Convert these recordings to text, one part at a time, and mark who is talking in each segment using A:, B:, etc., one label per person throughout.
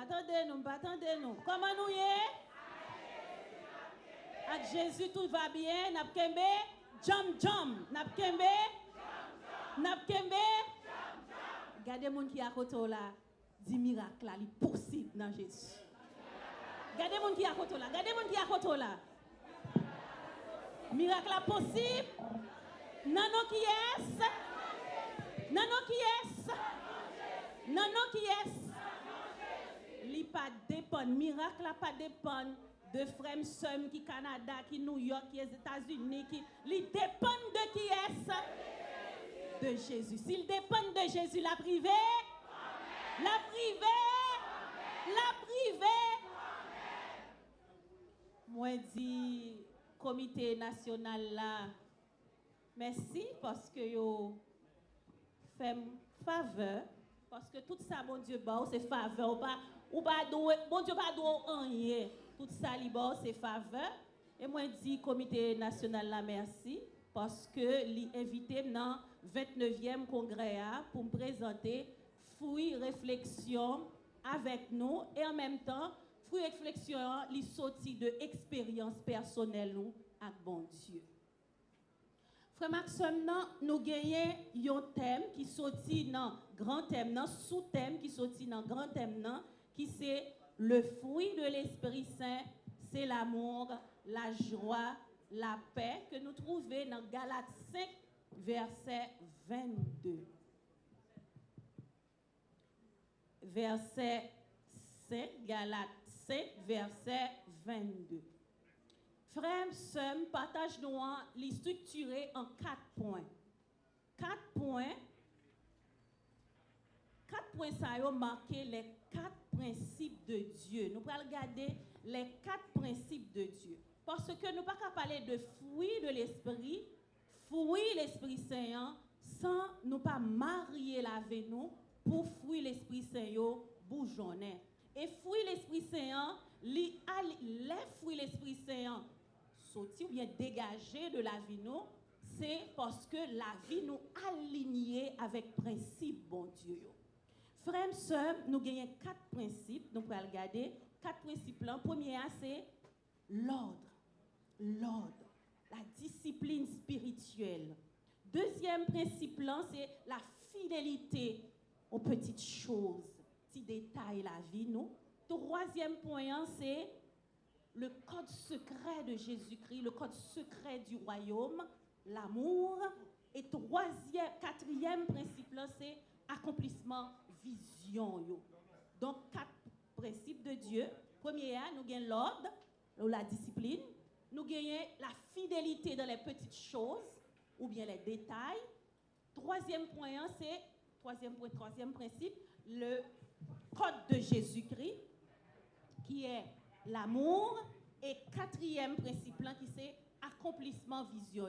A: attendez-nous. Comment nous y est? Avec Jésus, tout va bien. N'a kembe, jump. N'a kembe. Regardez les gens qui à côté là, dit miracle là, il est possible dans Jésus. Regardez les gens qui à côté là. Miracle là possible. Non qui est? Non qui est? Li pas dépend, miracle là pas dépend de frères sœurs qui Canada, qui New York, qui États-Unis, qui li dépend de qui est? De Jésus. S'il dépend de Jésus, la privée, la privée. Moi dis comité national là, merci parce que yo fait faveur, parce que tout ça bon Dieu ba c'est faveur ou pas bon Dieu pas doit rien. Tout ça li ba c'est faveur et moi dis comité national là merci parce que li invité dans 29e congrès pour me présenter fruit réflexion avec nous et en même temps fruit réflexion li sorti de expérience personnelle nous avec bon Dieu. Frère Maxime, nous gagnons un thème qui sorti dans grand thème, dans sous-thème qui sorti dans grand thème, qui c'est le fruit de l'Esprit Saint, c'est l'amour, la joie, la paix, que nous trouvons dans Galates 5, verset 22. Verset 5, Galates 5, verset 22. Frères, sœurs, partage-nous les structurer en 4 points. 4 points, ça a marqué les 4 principes de Dieu. Nous allons regarder les 4 principes de Dieu. Parce que nous ne pouvons pas parler de fruits de l'Esprit, fruits l'Esprit Saint, sans nous pas marier avec nous pour fruits l'Esprit Saint bourgeonner. Et fruits l'Esprit Saint, les fruits l'Esprit Saint sorti ou bien dégagé de la vie nous, c'est parce que la vie nous alignée avec principe bon Dieu. Frères, sœurs, nous gagnons 4 principes, nous allons regarder 4 principes là. Premier c'est l'ordre, la discipline spirituelle. Deuxième principe là, c'est la fidélité aux petites choses, petits détails la vie nous. Troisième point c'est le code secret de Jésus-Christ, le code secret du royaume, l'amour. Et quatrième principe là, c'est accomplissement vision. Donc 4 principes de Dieu. Premier, nous gagnons l'ordre, la discipline. Nous gagnons la fidélité dans les petites choses ou bien les détails. Troisième principe, le code de Jésus-Christ qui est l'amour. Et quatrième principe là, qui c'est accomplissement vision.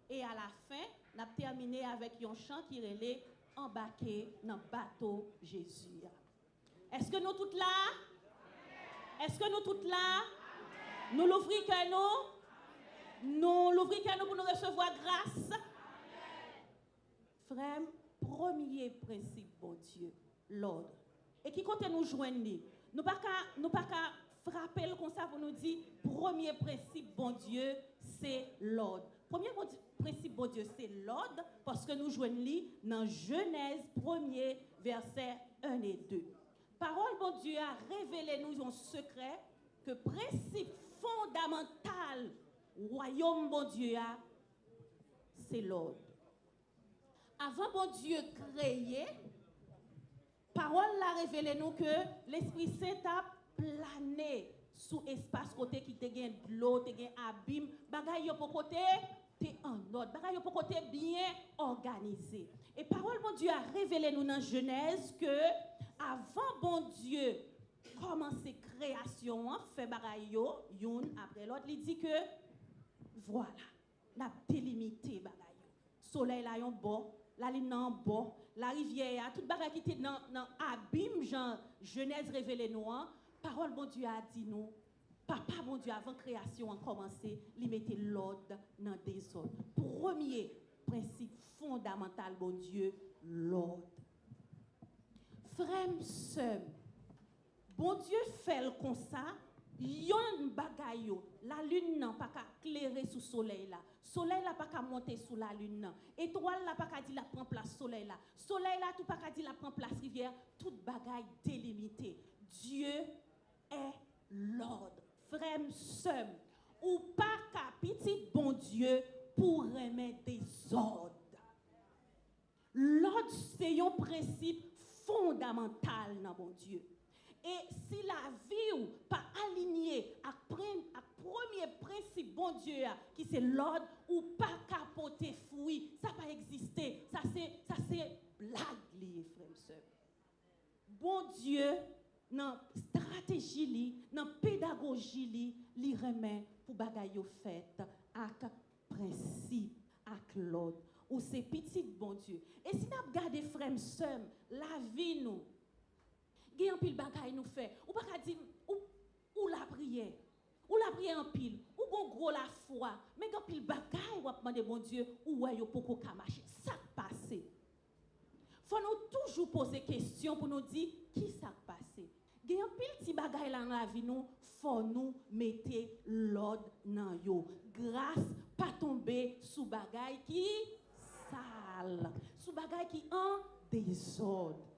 A: Et à la fin, on a terminé avec un chant qui relait embarqué dans le bateau Jésus. Est-ce que nous toutes là? Est-ce que nous toutes là? Nous l'ouvrons que nous l'ouvrons que nous pour nous recevoir grâce. Frère, premier principe, bon Dieu, l'ordre. Et qui compte nous joindre? Nous pas qu'à frapper comme ça pour nous dire, premier principe, bon Dieu, c'est l'ordre. Premier principe, bon Dieu, c'est l'ordre, parce que nous joignons dans Genèse 1er, verset 1 et 2. Parole, bon Dieu, a révélé nous un secret que principe fondamental, royaume, bon Dieu, c'est l'ordre. Avant, bon Dieu, créé, parole l'a révélé nous que l'Esprit Saint a plané sous espace côté qui te gagne de l'eau, te gagne abîme, bagay yo pour côté t'es en ordre, bagay yo pour côté bien organisé. Et parole bon Dieu a révélé nous dans Genèse que avant bon Dieu commencer création, fait bagay yo yon après l'autre, il dit que voilà, la délimité bagay yo. Soleil là yon bon, la lune nan bon, la rivière, tout bagay qui était dans abîme Jean Genèse révélé nous. Parole bon Dieu a dit nous, papa bon Dieu avant création a commencé, il mettait l'ordre dans le désordre. Premier principe fondamental bon Dieu, l'ordre. Frères, sœurs, bon Dieu fait le comme ça, yon bagay yo, la lune n'a pas qu'à éclairer sous soleil là. Soleil là pas qu'à monter sous la lune là. Étoile là pas qu'à dire la prend place soleil là. Soleil là tout pas qu'à dire la prend place rivière, toute bagay délimité. Dieu est l'ordre. Frère, sœur, ou pas qu'à petit bon Dieu pour remettre des ordres. L'ordre c'est un principe fondamental dans bon Dieu. Et si la vie ou pas alignée à premier principe bon Dieu qui c'est l'ordre ou pas capoter fruit, ça pas exister. Ça c'est blague lié frère sœur. Bon Dieu dans stratégie li, dans pédagogie li remet pour bagay yo fait avec principe, avec l'ordre. Ou c'est petit bon Dieu. Et si nous regardons frère sœur, la vie nous il y a un pile bagay nous fait. Ou pas dire ou la prière. Ou la prière en pile. Ou bon gros la foi. Mais il y a un pile bagay ou demander bon Dieu ou ouais yo poko ka marcher. Ça passe. Faut nous toujours poser question pour nous dire qui ça passe. Il y a un pile petit bagay là dans la vie nous, faut nous mettre l'ordre dans yo. Grâce pas tomber sous bagay qui sale. Sous bagay qui en désordre.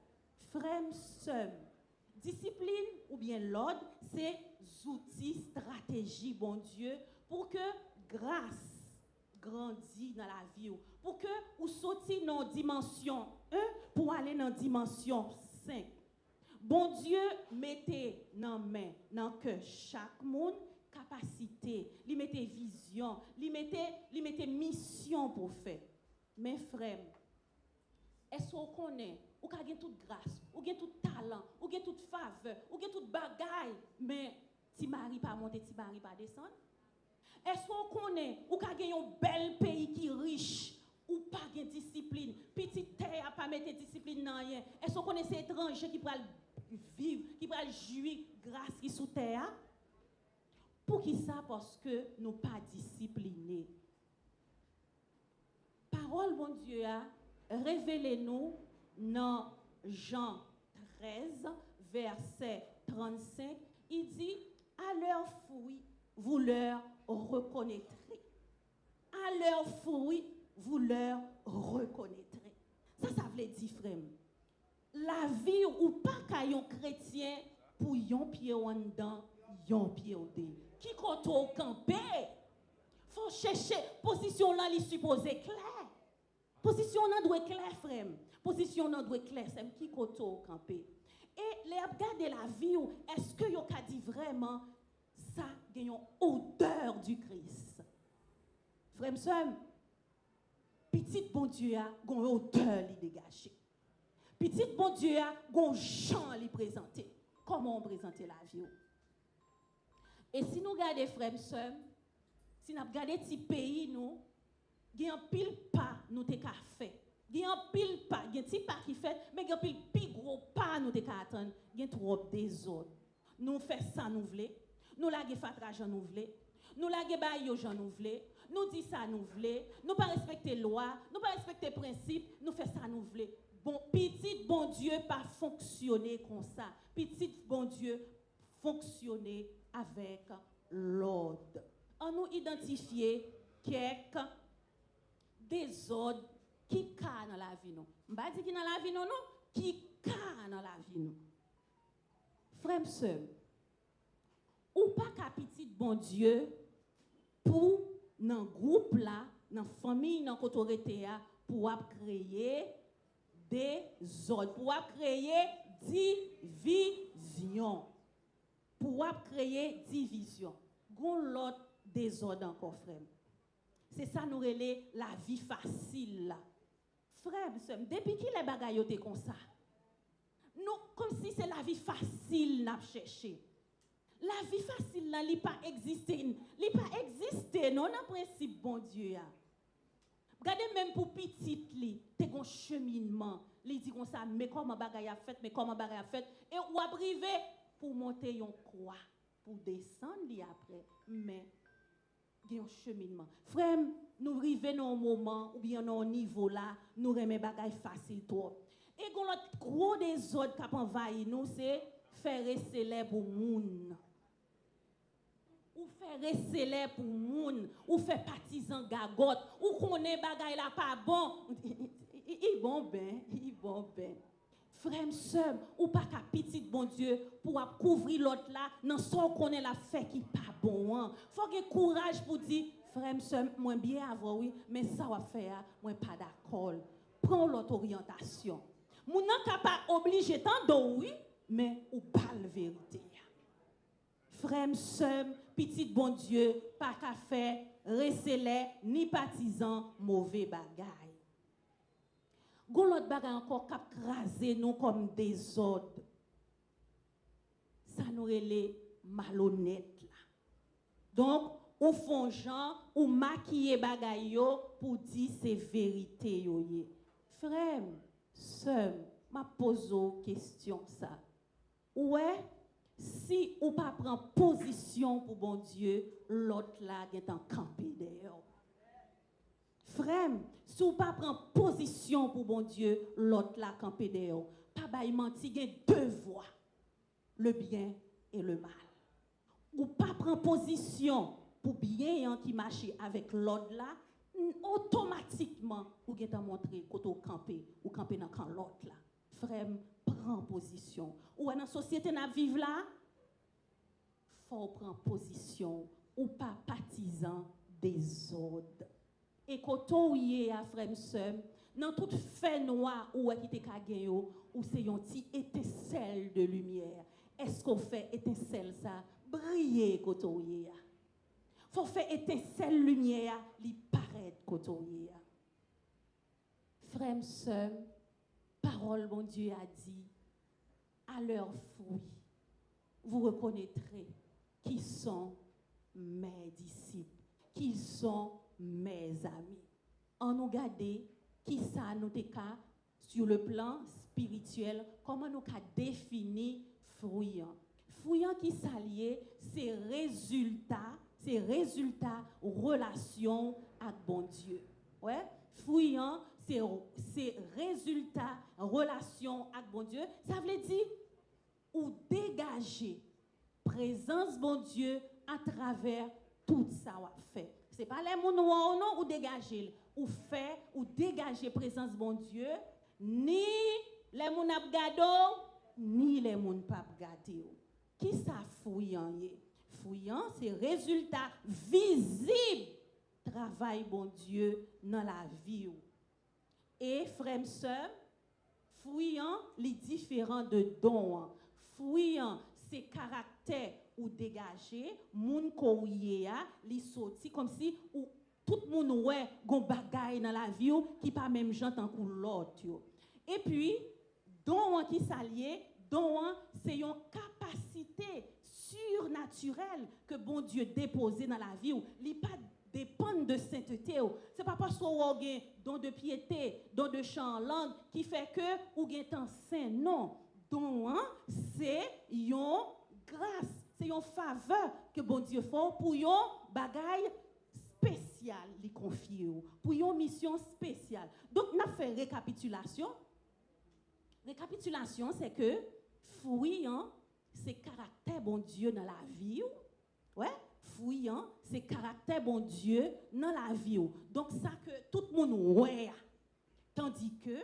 A: Frère, sœur, discipline ou bien l'ordre, c'est outils, stratégie, bon Dieu, pour que grâce grandisse dans la vie, pour que vous sortiez dans dimension 1 pour aller dans dimension 5. Bon Dieu, mettez dans main, dans que chaque monde capacité, lui mettez vision, lui mettez mission pour faire. Mes frères, est-ce qu'on connaît? Ou ka gen toute grâce, ou gen tout talent, ou gen toute faveur, ou gen toute bagaille, mais ti mari pas monter, ti mari pas descendre. Est-ce qu'on connaît ou ka gen un bel pays qui riche, ou pas gen discipline, petit terre pas mettre discipline dans rien. Est-ce qu'on connaît ces étrangers qui pral vivre, qui pral jouir grâce qui sous terre? Pour qui ça? Parce que nous pas disciplinés. Parole bon Dieu a révélez-nous dans Jean 13, verset 35, il dit, à leurs fruits, vous leur reconnaîtrez. À leurs fruits, vous leur reconnaîtrez. Ça veut dire, frère, la vie ou pas qu'un chrétien pour yon pied en dedans, yon pied au dé. Qui compte au campé? Faut chercher position là, il supposé clair. Position là doit être clair, frère. Position là doit être clair, c'est qui côté au campé. Et les regarder la vie, est-ce que yo ka dit vraiment ça gagne une odeur du Christ? Frère, sœur, petit bon Dieu a une odeur li dégager. Petit bon Dieu a un chant li présenter. Comment on présente la vie? Et si nous regardons frère, sœur, si nous regardons petit pays nous, il y a un pile pas nous te ka fait. Il y a un pile pas, il y a un petit pas qui fait, mais il y a un pile plus gros pas nous te ka attendre. Il y a trop désordre. Nous faisons ça nous voulons. Nous laguer fatra j'en nous voulons. Nous laguer bayo j'en nous voulons. Nous dit ça nous voulons. Nous pas respecter loi, nous pas respecter principe, nous faisons ça nous voulons. Bon, petit bon Dieu pas fonctionner comme ça. Petit bon Dieu fonctionner avec l'ordre. On nous identifier quelques désordres qui ca dans la vie nous. M'pa dit qui dans la vie nous non, qui ca dans la vie nous. Frère sœur, ou pas qu'à petit bon Dieu pour dans groupe là, dans famille, dans autorité pour créer des ordres, pour créer division. Pour créer division. Gon l'autre désordre encore frère. C'est ça nous relève la vie facile là. Frère, depuis qui les bagailles étaient comme ça? Nous, comme si c'est la vie facile n'a cherché. La vie facile là, li pas existé, non en principe bon Dieu. Regardez même pour petite li, t'es un cheminement, li dit comme ça, mais comment bagaille a fait, et ou a privé pour monter yon croix, pour descendre li après, mais il y a un cheminement. Frère, nous arrivons dans un moment, ou bien dans un niveau là, nous remet bagaille facile trop. Et l'autre gros désordre qui a envahi nous, c'est faire célèbre pour moun. Ou faire célèbre pour moun, ou faire partisan gagote, ou connaît bagay la pas bon. Il bon ben. Frère, sœur, ou pas qu'à petit bon Dieu pour couvrir l'autre là, non sans connaît la fait qui pas bon. Hein. Faut que courage pour dire, frère, sœur, moi bien avant oui, mais ça va faire, moi pas d'accord. Prends l'autre orientation. Moun nan capable obligé tant de oui, mais ou pas la vérité. Frère, sœur, petit bon Dieu, pas qu'à faire, recélé, ni partisan, mauvais bagay. Gon l'autre bagay encore k'ap craser nous comme des ordres. Ça nous relè malhonnête là. Donc, ou font gens ou maquiller bagay yo pour dire c'est vérité yo yé. Frère, sœur, m'a pose une question ça. Ouais, si ou pas prend position pour bon Dieu, l'autre là est en campé dehors. Frère, si ou pas prend position pour bon Dieu, l'autre là campé dehors. Pas bay menti, il y a deux voies, le bien et le mal. Ou pas prend position pour bien qui marche avec l'autre là, automatiquement ou get montrer côté campé ou camper dans camp l'autre là. Frère, prend position. Ou dans la société n'a vivre là, faut prendre position ou pas partisan des ordres. Et quand on y est à frère sœur, dans toute fait noir ou qui te kagé ou c'est yon ti étincelle de lumière. Est-ce qu'on fait étincelle ça briller quand on y est? Faut faire étincelle lumière li paraître quand on y est. Frère sœur, parole bon Dieu a dit à leurs fruits vous reconnaîtrez qui sont mes disciples, qui sont mes amis. En nous garder qui ça nous déca sur le plan spirituel, comment nous ca définir fruit. Fruit qui s'allie, c'est résultat relation avec bon Dieu. Ouais, fruit c'est résultat relation avec bon Dieu. Ça veut dire ou dégager présence bon Dieu à travers tout ça qu'on fait. C'est pas les moun non ou dégager ou faire ou dégager présence bon Dieu ni les moun ap gado ni les moun pa gade. Qui ça fouillant yé? Fouillant c'est résultat visible travail bon Dieu dans la vie. Et frère sœur, fouillant les différents de dons. Fouillant c'est caractère ou dégager moun ko yé a li sorti comme si ou tout moun ouais gon bagay dans la vie qui pas même j'entend pour l'autre. Et puis don qui s'allié, don c'est une capacité surnaturelle que bon Dieu déposé dans la vie ou li pas dépend de sainteté. C'est pas parce qu'on a un don de piété, don de chant en langue qui fait que ou gen temps saint. Non, don c'est une grâce, c'est une faveur que bon Dieu fait pour un bagay spécial li confié pour une mission spéciale. Donc n'a fait récapitulation. Récapitulation c'est que fruit c'est caractère bon Dieu dans la vie. Ouais, fruit c'est caractère bon Dieu dans la vie. Donc ça que tout le monde ouais. Tandis que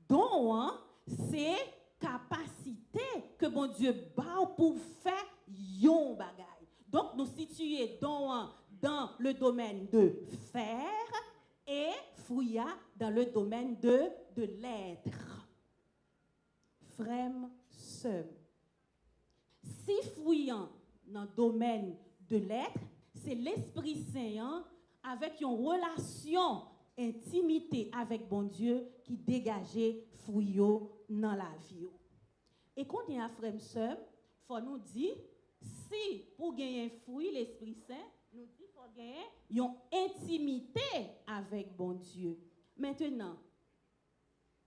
A: don c'est capacité que bon Dieu bat pour faire yon bagay. Donc nous situons dans le domaine de faire et fruit dans le domaine de l'être. Frère, sœur, si fruit dans le domaine de l'être, c'est l'Esprit Saint avec une relation intimité avec bon Dieu qui dégageait fruit dans la vie. Et quand il y a frère sœur, faut nous dire si pour gagner un fruit l'Esprit Saint, nous dit faut gagner une intimité avec bon Dieu. Maintenant,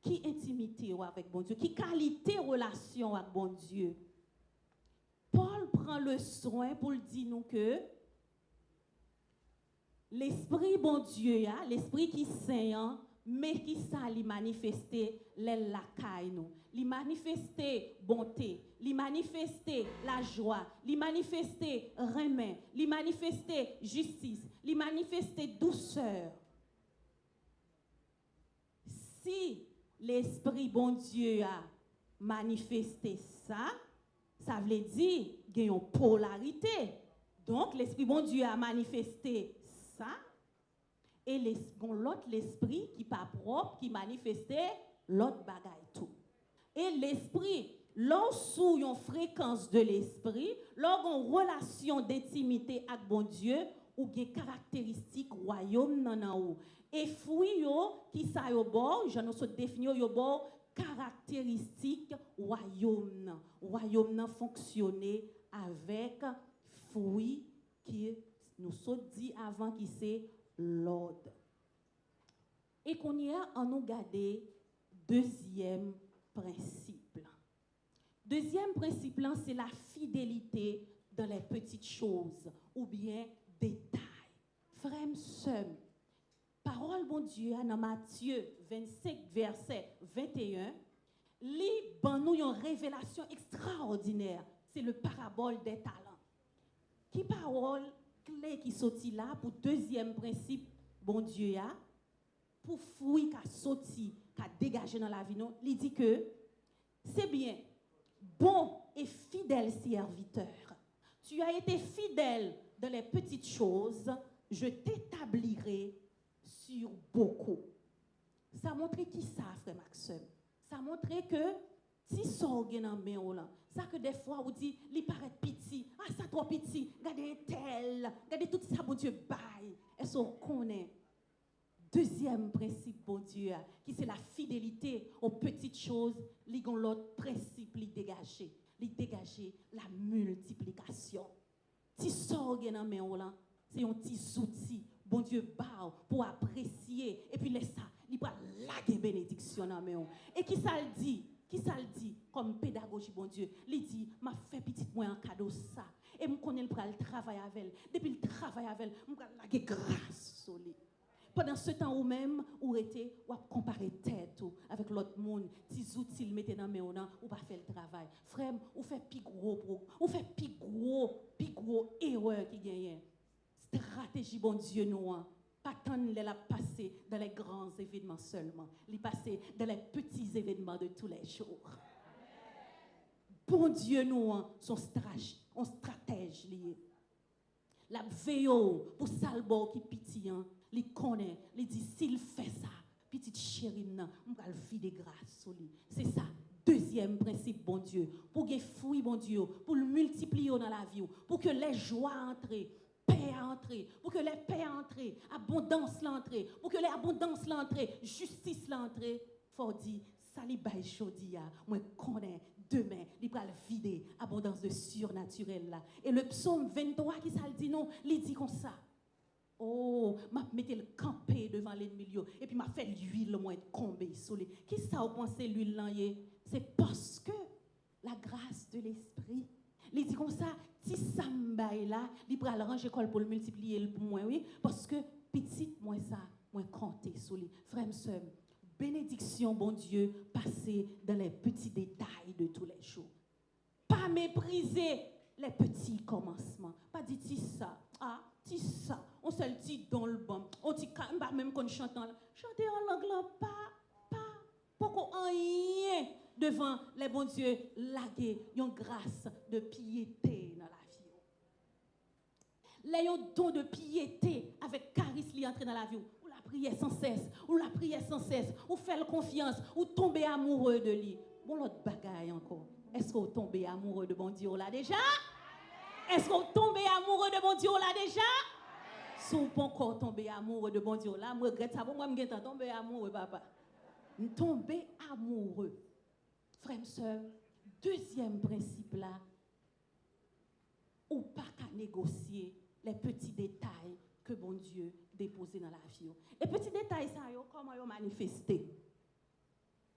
A: qui intimité avec bon Dieu, qui qualité relation avec bon Dieu. Paul prend le soin pour dire nous que l'esprit bon Dieu l'esprit qui saint mais qui ça lui manifester les lacaille nous. li manifester bonté, li manifester la joie, li manifester remède, li manifester justice, li manifester douceur. Si l'Esprit bon Dieu a manifesté ça, ça veut dire qu'il y a une polarité. Donc, l'Esprit bon Dieu a manifesté ça, et l'autre l'Esprit qui n'est pas propre, qui manifestait l'autre bagaille tout. Et l'Esprit, lorsqu'on a une fréquence de l'Esprit, lorsqu'on a une relation d'intimité avec bon Dieu, ou des caractéristiques royaume nan ou. Et fruit yo qui sa yo bon, je nous définir yo bon caractéristiques royaume nan fonctionner avec fruit qui nous sommes dit avant qui c'est l'ordre. Et qu'on y a en nous garder deuxième principe. Deuxième principe c'est la fidélité dans les petites choses ou bien détails. Frère, sœur, parole bon Dieu dans Matthieu 25 verset 21, li ban nous une révélation extraordinaire, c'est le parabole des talents. Qui parole clé qui sorti là pour deuxième principe bon Dieu a pour fruit qu'a sorti qu'a dégagé dans la vie non, il dit que c'est bien bon et fidèle serviteur. Tu as été fidèle dans les petites choses, je t'établirai sur beaucoup. Ça montre qui ça, frère Maxime? Ça montre que si sorgue dans main là, ça que des fois on dit, il paraît petit, ah ça trop petit, regardez tel, regardez tout ça bon Dieu bail. Est-ce qu'on connaît? Deuxième principe bon Dieu, qui c'est la fidélité aux petites choses, li gon l'autre principe li dégager la multiplication. Si sorgue dans main là, c'est un petit outil bon Dieu bao pour apprécier et puis laisse ça, il va laguer bénédiction dans main. Et qui ça le dit comme pédagogie bon Dieu, il dit m'a fait petit moi un cadeau ça et me connaît le travail avec elle. Depuis le travail avec elle, me laguer grâce sur lui. Pendant ce temps ou même ou était ou comparer tête avec l'autre monde, petits outils mettez dans main ou pas faire le travail. Frère, ou fait plus gros erreur qui gagne. Stratégie bon Dieu nous pas tant la passer dans les grands événements seulement, les passer dans les petits événements de tous les jours. Bon Dieu nous son stratège lié. La veille pour salbo qui pitillant, il connaît, il dit s'il fait ça, petite chérie nan, on va le filer grâce sur lui. C'est ça. Deuxième principe bon Dieu, pour que fruit bon Dieu, pour le multiplier dans la vie, pour que les joies entrent, paix entrent, pour que les paix entrent, abondance l'entrée, pour que les abondances l'entrée, justice l'entrée, faut dire ça li bay jodi a, moi connais demain, il va le vider, abondance de surnaturel là. Et le psaume 23 qui ça le dit non, il dit comme ça. Oh, m'a metté le campé devant l'ennemi et puis m'a fait l'huile moins tomber sur lui. Qui ça vous pensez l'huile là? C'est parce que la grâce de l'esprit. Il dit comme ça, si ça m'baille là, il va le ranger pour le multiplier pour moi oui, parce que petit moi ça, moi compter sur lui. Frère sœur, bénédiction bon Dieu, passer dans les petits détails de tous les jours. Pas mépriser les petits commencements. Pas dire ça. Ah, dis ça. On se le dit dans le bon. On dit même quand chanter en langue là, pas rien devant les bons dieux laguer une grâce de piété dans la vie. Les don de piété avec charisme li entrer dans la vie. Ou la prière sans cesse, ou faire confiance, ou tomber amoureux de lui. Bon l'autre bagaille encore. Est-ce que vous tombez amoureux de bon Dieu là déjà? Est-ce que vous tombez amoureux de bon Dieu là déjà? Si vous pas encore tombé amoureux de bon Dieu là, moi regrette ça, moi me tomber amoureux papa. Tomber amoureux. Frère sœur, deuxième principe là, ou pas qu'à négocier les petits détails que bon Dieu dépose dans la vie. Et petits détails ça yo comment yo manifester?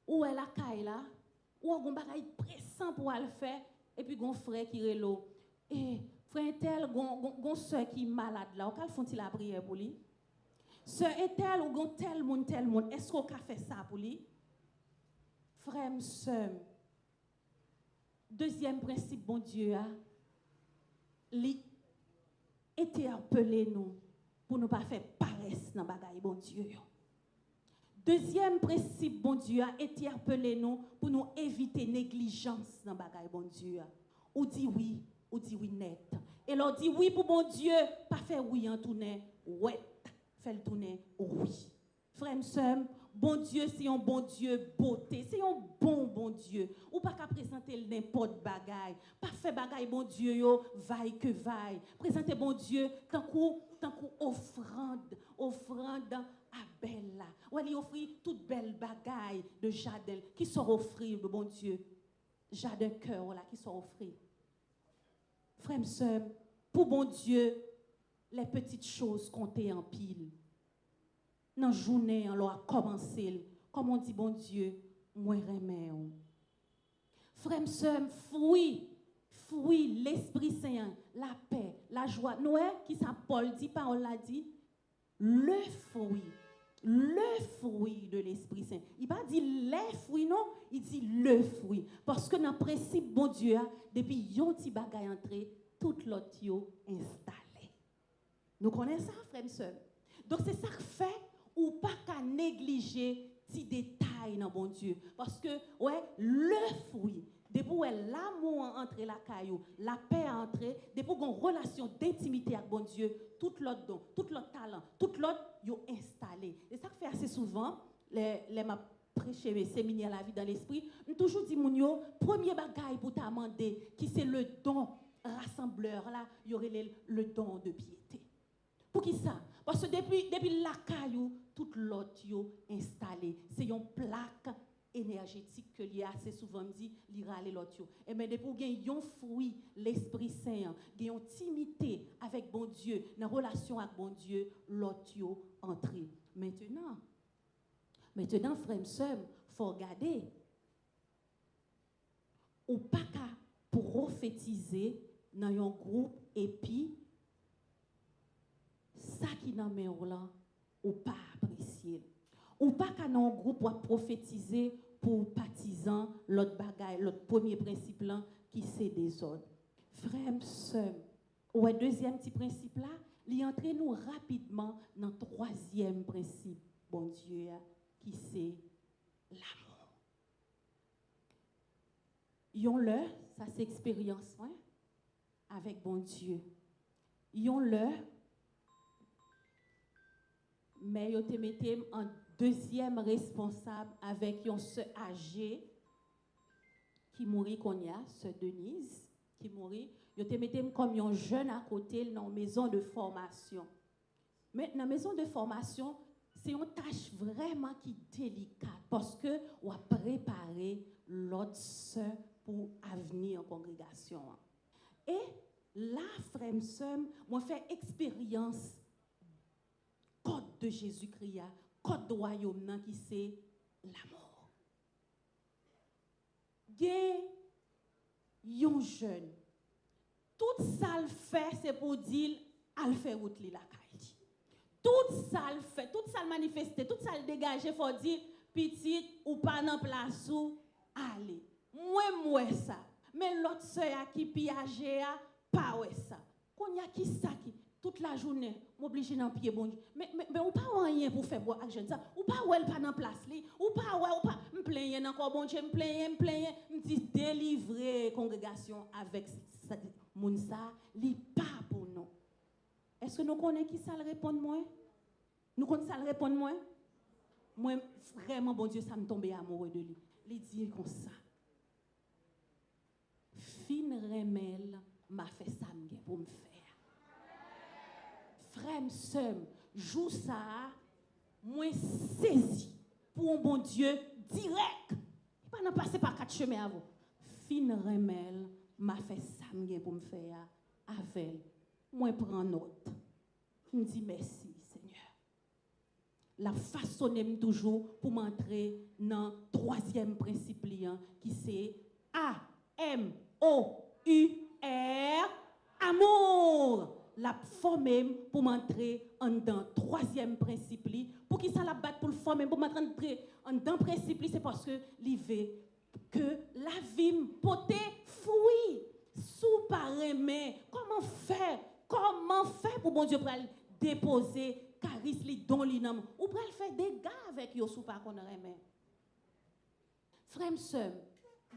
A: Où est la caille là? Ou on bagaille pressant pour le faire et puis gon frère qui relo et frère tel gon sœur qui malade là, on font-il la prière pour lui? Sœur tel ou gon tel monde, est-ce qu'on a fait ça pour lui? Frère, sœur, deuxième principe, bon Dieu, li interpeller nous pour ne pas faire paresse dans bagaille, bon Dieu. Deuxième principe, bon Dieu, interpeller nous pour nous éviter négligence dans bagaille, bon Dieu. Ou dit oui net. Et l'on dit oui pour bon Dieu, pas faire oui en tourner, ouais, faire le tourner, oui. Frère, sœur, bon Dieu, c'est un bon Dieu beauté, c'est un bon Dieu. Ou pas qu'à présenter n'importe bagaille, pas faire bagaille bon Dieu yo, vaille que vaille. Présenter bon Dieu tant qu'où offrande à belle là. Ou aller offrir toute belle bagaille de jardin qui sont offrir de bon Dieu. Jardin cœur là qui sont offrir. Frère, sœur, pour bon Dieu, les petites choses comptent en pile. Dans la journée, on a commencé. Comme on dit, bon Dieu, moi remets. Frère, sœur, fouille l'Esprit Saint, la paix, la joie. Noé, qui ça Paul dit, Paul l'a dit, le fruit de l'Esprit Saint. Il n'a pas dit les fruits, non, il dit le fruit. Parce que dans le principe, bon Dieu, depuis yon ti bagay entré, tout l'autre yo installé. Nous connaissons ça, frère et sœur. Donc c'est ça que fait ou pas qu'à négliger ces détails dans bon Dieu. Parce que, ouais, le fruit, depuis où l'amour entre la caillou, la paix entre, depuis où une relation d'intimité avec bon Dieu, tout l'autre don, tout l'autre talent, tout l'autre, yo installé. Et ça que fait assez souvent, les m'a prêché mes séminaires la vie dans l'esprit, on toujours dit mon yo, premier bagaille pour t'amender, qui c'est le don rassembleur là, il y aurait le don de piété. Pour qui ça? Parce que depuis la caillou, tout l'autre yo installé. C'est une plaque énergétique que l'il y a assez souvent dit, l'ira les l'autre yo. Et mais depuis qu'il y a un fruit, l'Esprit Saint, qu'il y a une intimité avec bon Dieu, une relation avec bon Dieu, l'autre yo entré. Maintenant, frère et sœur, faut regarder. Ou pas qu'à prophétiser dans un groupe et puis ça qui n'a pas là ou pas apprécié. Ou pas qu'à un groupe ou prophétiser pour partisans l'autre bagaille, l'autre premier principe là qui c'est des ordres. Frère, sœur, ouais, deuxième petit principe là, il entre nous rapidement dans le troisième principe, bon Dieu, qui c'est l'amour. Yon-le, ça c'est expérience, ouais, avec bon Dieu. Yon-le, mais yo te mettem en deuxième responsable avec un sœur âgé qui mourit qu'on y a, sœur Denise, qui mourit. Yo te mettem comme un jeune à côté dans maison de formation. Mais dans maison de formation, c'est une tâche vraiment qui est délicate parce que on a préparé l'autre sœur pour avenir en congrégation. Et là, frère et sœur, moi fait expérience code de Jésus-Christ, code de royaume qui c'est l'amour. Gen yon jeune, tout ça le fait c'est pour dire al faire route li la caille. Tout ça le fait, tout ça le manifester, tout ça le dégager faut dire petite ou pas dans place ou aller. Moi ça. Mais l'autre sœur qui piager pas ouais ça. Qu'on y a qui ça qui toute la journée m'oblige dans pied bon Dieu. Mais on pas rien pour faire boire avec jeune ça. Ou pas ouais pas dans place li. Ou pas me plaigner encore bon Dieu, me plaigner, me dit délivrer congrégation avec moun ça, li pas pour nous. Est-ce que nous connaissons qui ça le répond moi? Nous connaissons ça le répond moi? Moi vraiment bon Dieu ça me tombe amoureux de lui. Il dit comme ça. Fin remel m'a fait ça pour me faire. Frère, sœur, joue ça, moi saisi pour un bon Dieu direct. Il pas passer par quatre chemins à vous. Fin remel m'a fait ça pour me faire avec. Moi prends note. Je me dis merci Seigneur. La façonne toujours pour m'entrer dans le troisième principe qui c'est A-M-O-U-R, amour. la former pour m'entrer en dans troisième principe pour qui ça la battre pour le former pour m'entrer en dans principe c'est parce que il veut que la vie porte fruit sous par aimer comment faire pour bon Dieu pour déposer charisme li don li nan ou pour faire des gars avec yo sous pas qu'on aimer frère sœur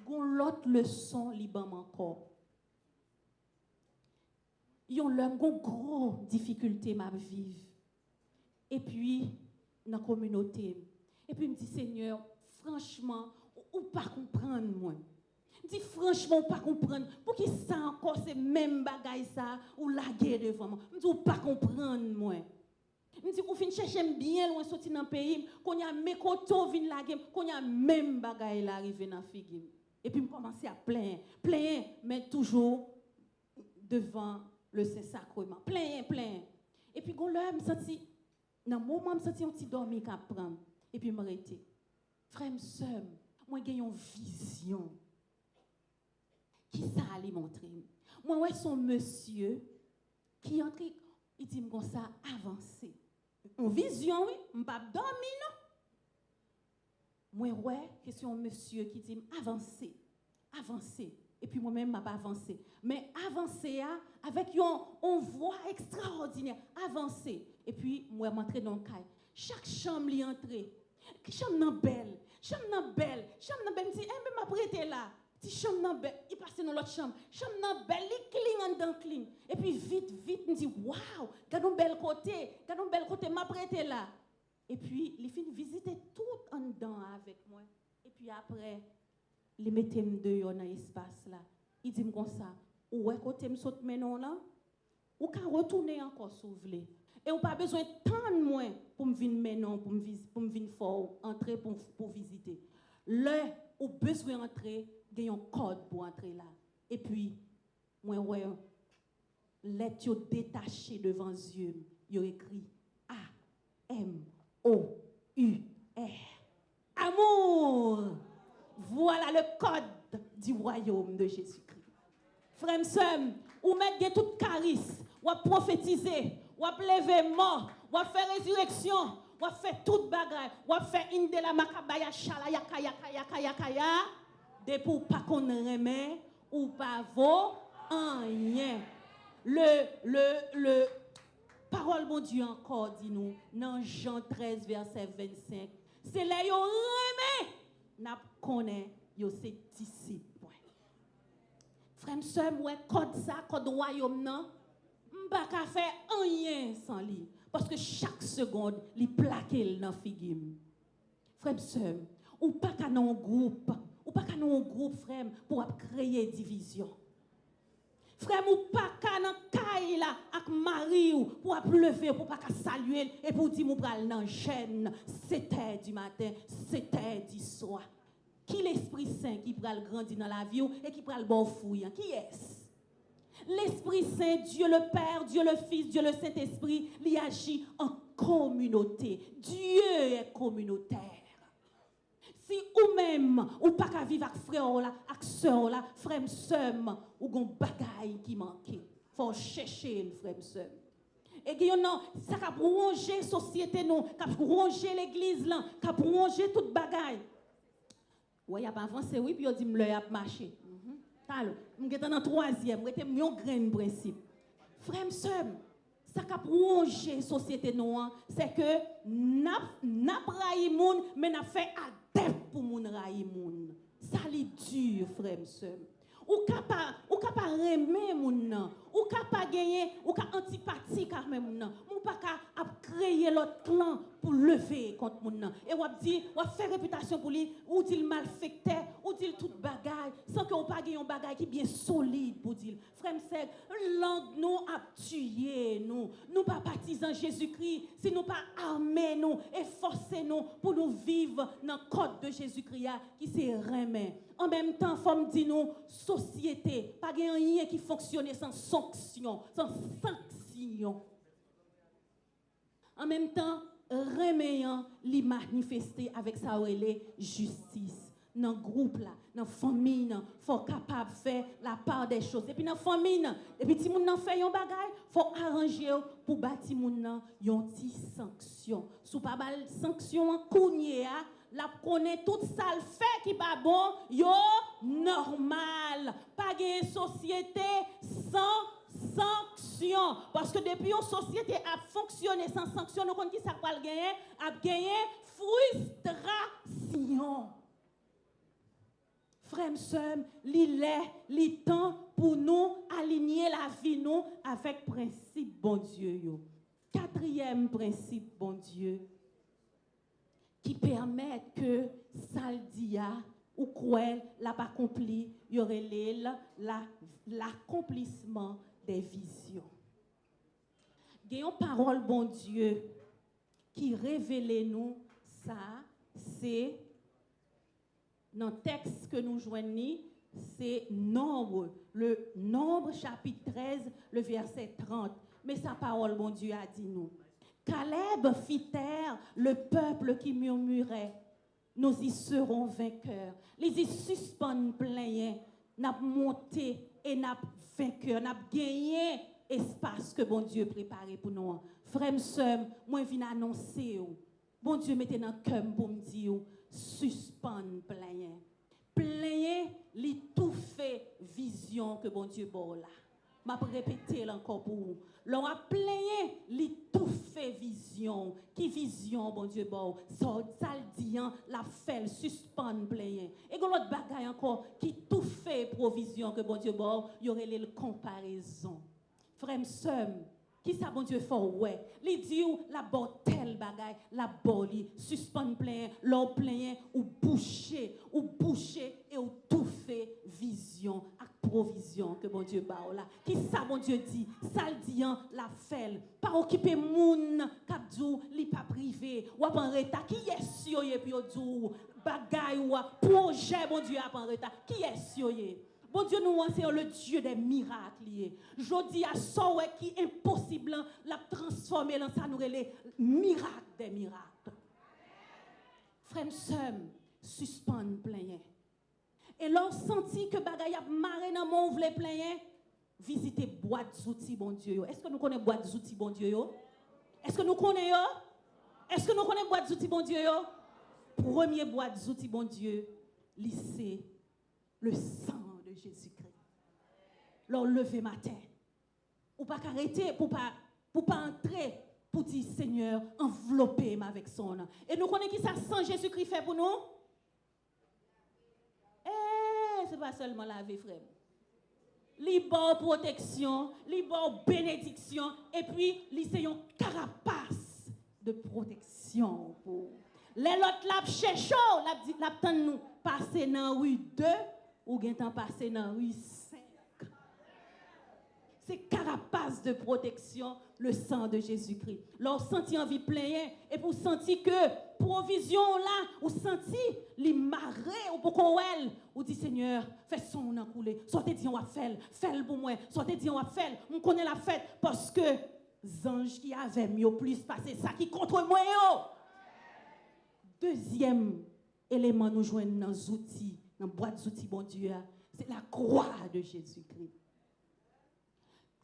A: gon l'autre leçon li ban encore yon l'homme gon gros difficulté m'a vivre et puis dans communauté et puis me dit Seigneur franchement ou pas comprendre moi me dit franchement pas comprendre pour qui ça encore c'est même bagaille ça ou la guerre devant moi me dit ou pas comprendre moi me dit ou fin chercher bien loin sortir dans pays qu'on y a mes koto vinn la game qu'on y a même bagaille la arriver dans figim et puis me commencer à plaindre mais toujours devant le Saint-Sacrement plein et puis quand là me senti dans moment me senti un petit dormi qu'a prendre et puis m'arrêter frère sœur moi j'ai une vision qui ça allait montrer moi ouais son monsieur qui entre il dit comme ça avancer en vision oui m'pas dormir non moi ouais question monsieur qui dit avancer et puis moi-même m'a pas avancé mais avancer avec une voix extraordinaire avancer et puis moi m'entrer dans le caille chaque chambre li entrer chambre belle me dit eh m'a prêté là petit chambre belle il passe dans l'autre chambre belle il cling en dedans cling et puis vite me dit waouh regarde belle côté m'a prêté là et puis il fin visiter tout en dedans avec moi et puis après il mettait me dehors dans l'espace là il dit comme ça ouais côté me saute maintenant là ou ka retourner encore si vous voulez et on pas besoin de tant de moins pour me venir maintenant pour me venir fort entrer pour visiter là ou besoin entrer il y a un code pour entrer là et puis moi ouais lettre yo détaché devant yeux yo écrit AMOUR amour. Voilà le code du royaume de Jésus-Christ. Frères et sœurs, ou mettre tout charisme, ou prophétiser, ou lever mort, ou faire résurrection, ou faire toute bagarre, ou faire inde la makabaya chala yakaya, depuis pas qu'on remet ou pas vaut rien. Le parole bon Dieu encore dit nous dans Jean 13 verset 25. C'est là yo remet n'a connaît yo c'est disciple. Frère sœur moi code royaume non m'pa ka faire rien sans lui parce que chaque seconde li plaqué dans figim. Frère sœur ou pas ka dans un groupe frère pour créer division. Frère ou pas ka dans caille là avec mari ou pour lever pour pas ka saluer et pour dire mou pral dans chaîne 7h du matin 7h du soir. Qui l'Esprit Saint qui pral grandir dans la vie et qui pral bon fouille qui est-ce? L'Esprit Saint, Dieu le Père, Dieu le Fils, Dieu le Saint-Esprit, il agit en communauté. Dieu est communautaire. Si ou même ou pas qu'à vivre avec frère là, avec sœur là, frère sœur ou gon bagaille qui manque. Faut chercher le frère sœur. Et que non, ça a ronger société non, qu'a ronger l'église là, qu'a ronger toute bagaille. Ouais, y a pas avancé oui puis on dit me le a marché. Alors, m'étais dans troisième, j'étais un grand principe. Frère sœur, ça qu'a ronger société non, c'est que n'a raï moun mais n'a fait adepte pour moun raï moun. Ça li dur frère sœur. Ou capable aimer moun nan, ou capable gagner, ou ka antipathie car même moun nan. Ou pas ka créer l'autre clan pour lever contre moun nan. Et ou dit, ou faire réputation pour lui, ou dit malfecteur, ou dit toute bagaille sans que on pas gagner un bagaille qui bien solide pour dire. Frère sœur, langue nous a tué nous pas partisans Jésus-Christ, si nous pas armés nous et forcés nous pour nous vivre dans le code de Jésus-Christ qui c'est remet. En même temps, faut me dire nous société, pas rien qui fonctionne sans sanction, En même temps, remettant les manifester avec sa justice. dans le groupe, là, dans la famille, il faut capable de faire la part des choses. Et puis dans la famille, et puis si vous fait un bagage, il faut arranger pour bâtir une sanction. Si vous n'avez pas de sanction en cournier, la connaît toute ça le fait qui pas bon, yo normal. Pas de société sans sanction. Parce que depuis une société a fonctionné sans sanction, nous connaissons qui ça va gagner, a gagné frustration. Frère, sœur, li temps pour nous aligner la vie nous avec principe bon Dieu yo. Quatrième principe bon Dieu qui permet que saldia ou quoi l'a pas accompli, y aurait l'accomplissement des visions. Gagnons parole bon Dieu qui révèle nous ça, c'est dans le texte que nous joignons, c'est Nombre, le Nombre chapitre 13, le verset 30. Mais sa parole, mon Dieu, a dit nous. Caleb fit taire le peuple qui murmurait. Nous y serons vainqueurs. Les y suspendent plein, n'a monté et n'a vainqueur, n'a gagné espace que bon Dieu préparé pour nous. Frère, sœur, moi je viens annoncer. Bon Dieu mettez dans le cœur pour me dire suspend plein. Plein li tout fait vision que bon Dieu bon là. M'a répéter encore pour vous. L'on a plein li tout fait vision. Qui vision bon Dieu bon? Ça dit la fait suspend plein. Et l'autre bagaille encore qui tout fait provision que bon Dieu bon, y aurait les comparaisons. Frère sœur, qui ça bon Dieu fait ouais, li dit la tel bagaille, la boli suspend plein, l'eau plein ou boucher et ou tout fait vision ak provision que bon Dieu ba là. Qui ça bon Dieu dit, ça le dit la fait, pas occuper moun k'ap dou li pas privé ou en retard qui est sur et puis dou bagaille ou projet bon Dieu a en retard, qui est sur. Bon Dieu, nous c'est le Dieu des miracles. Je dis à ça qui est impossible, la transformer dans ça, nous les miracles des miracles. Frère, sœur, suspend plein. Et lorsque senti que bagaille a marré dans mon ouvre plein, visitez boîte d'outils, bon Dieu. Est-ce que nous connaissons boîte d'outils, bon Dieu? Est-ce que nous connaissons? Est-ce que nous connaissons boîte d'outils, bon Dieu? Premier boîte d'outils, bon Dieu, lycée, le sang de Jésus-Christ. Leur lever matin. Ou pas arrêter pour pas entrer pour dire Seigneur, enveloppez-moi avec son nom. Et nous connaissons qui ça sans Jésus-Christ fait pour nous? C'est pas seulement la vie, frère. Libre protection, libre bénédiction, et puis c'est une carapace de protection pour. Les autres l'a cherché, l'a nous passer dans rue 2 ou gen temps passer dans rue 5. C'est carapace de protection, le sang de Jésus-Christ. Leur senti envie plein et pour sentir que provision là, ou senti les marées ou pour qu'on ou dit Seigneur, fais son en couler. Sortez dit on va faire pour moi. Sortez dit on va faire, on connaît la fête parce que anges qui avaient mieux plus passé ça qui contre moi yo. Deuxième élément nous joignent dans les outils, dans la boîte d'outils bon Dieu, c'est la croix de Jésus-Christ.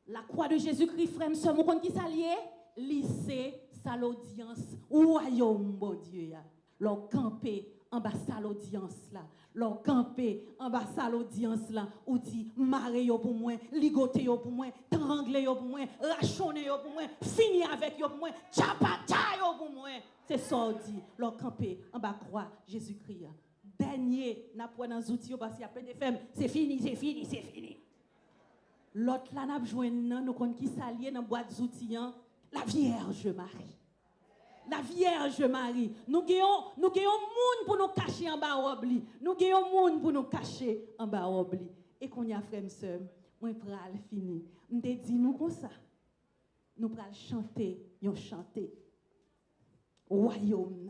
A: La croix de Jésus-Christ, frère, sœur, vous connaissez qui s'allier? Lycée, salle audience, royaume, bon Dieu. Leur camper en bas salle audience là. Leur camper en bas salle audience là. Ou dit, marrer pour moi, ligoter pour moi, trangler pour moi, rachonner pour moi, finir avec pour moi, tchapata pour moi. C'est ça dit, leur camper en bas croix Jésus-Christ. Dernier, n'a pas dans les outils parce qu'il y a plein de femmes. C'est fini, c'est fini, c'est fini. L'autre là n'a besoin nous connaissons qui s'allie dans boîte d'outils la Vierge Marie. La Vierge Marie. Nous gagnons monde pour nous cacher en bas obli. Nous gagnons monde pour nous cacher en bas obli. Et qu'on y a frère sœur, moi pral fini. On te dit nous comme ça. Nous pral chanter, yon chanter. Royaume.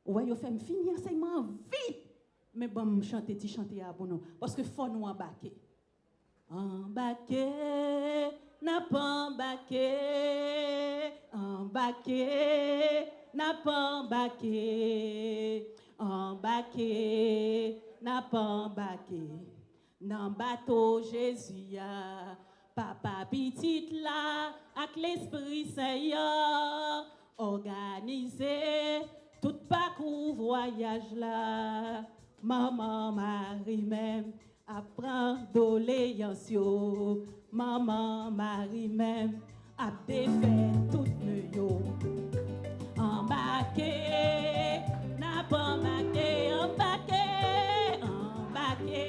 A: Royaume fait finir enseignement vite. Mais bon chanter pour nous parce que faut nous embarquer. Embarqué, n'a pas embarqué, embarqué, n'a pas embarqué. embarqué, n'a pas embarqué, dans bateau Jésus ya, papa petite là, avec l'Esprit Saint, organisé, tout parcours voyage là, maman Marie même, apprend doléance yo, maman Marie même, a défait tout yo, embarqué, n'a pas embarqué, embarqué, embarqué,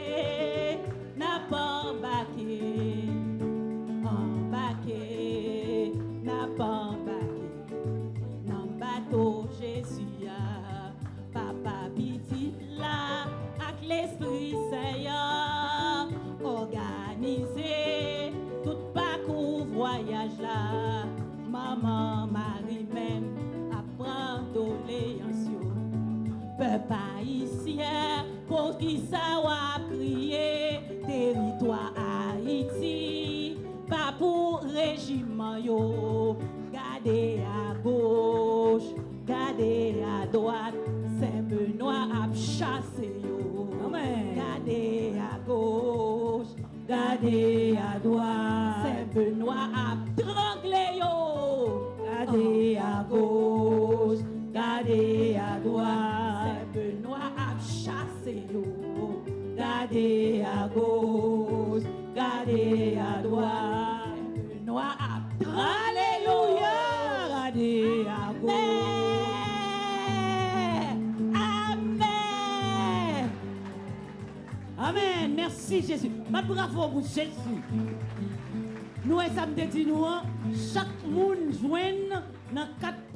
A: n'a pas embarqué, embarqué, n'a pas embarqué, dans bateau Jésus a, papa petit là, avec l'Esprit Saint, organisé, tout parcours voyage là, maman Marie même, apprend doléance yo. Peuple haïtien, pour qui ça va crier, territoire Haïti, pas pour régime yo. Gardez à gauche, gardez à droite, Saint-Benoît a chassé yo. Amen. Gardez à gauche, gardez à droite, Saint-Benoît a tranglé yo. Gardez à gauche, gardez à droite, Saint-Benoît a chassé yo. Gardez à gauche, gardez à droite, Saint-Benoît a alléluia, gardez à gauche. Amen.
B: Amen. Merci Jésus. Ma bravo pour Jésus. Nous, ça me dit nous, chaque monde joigne dans 4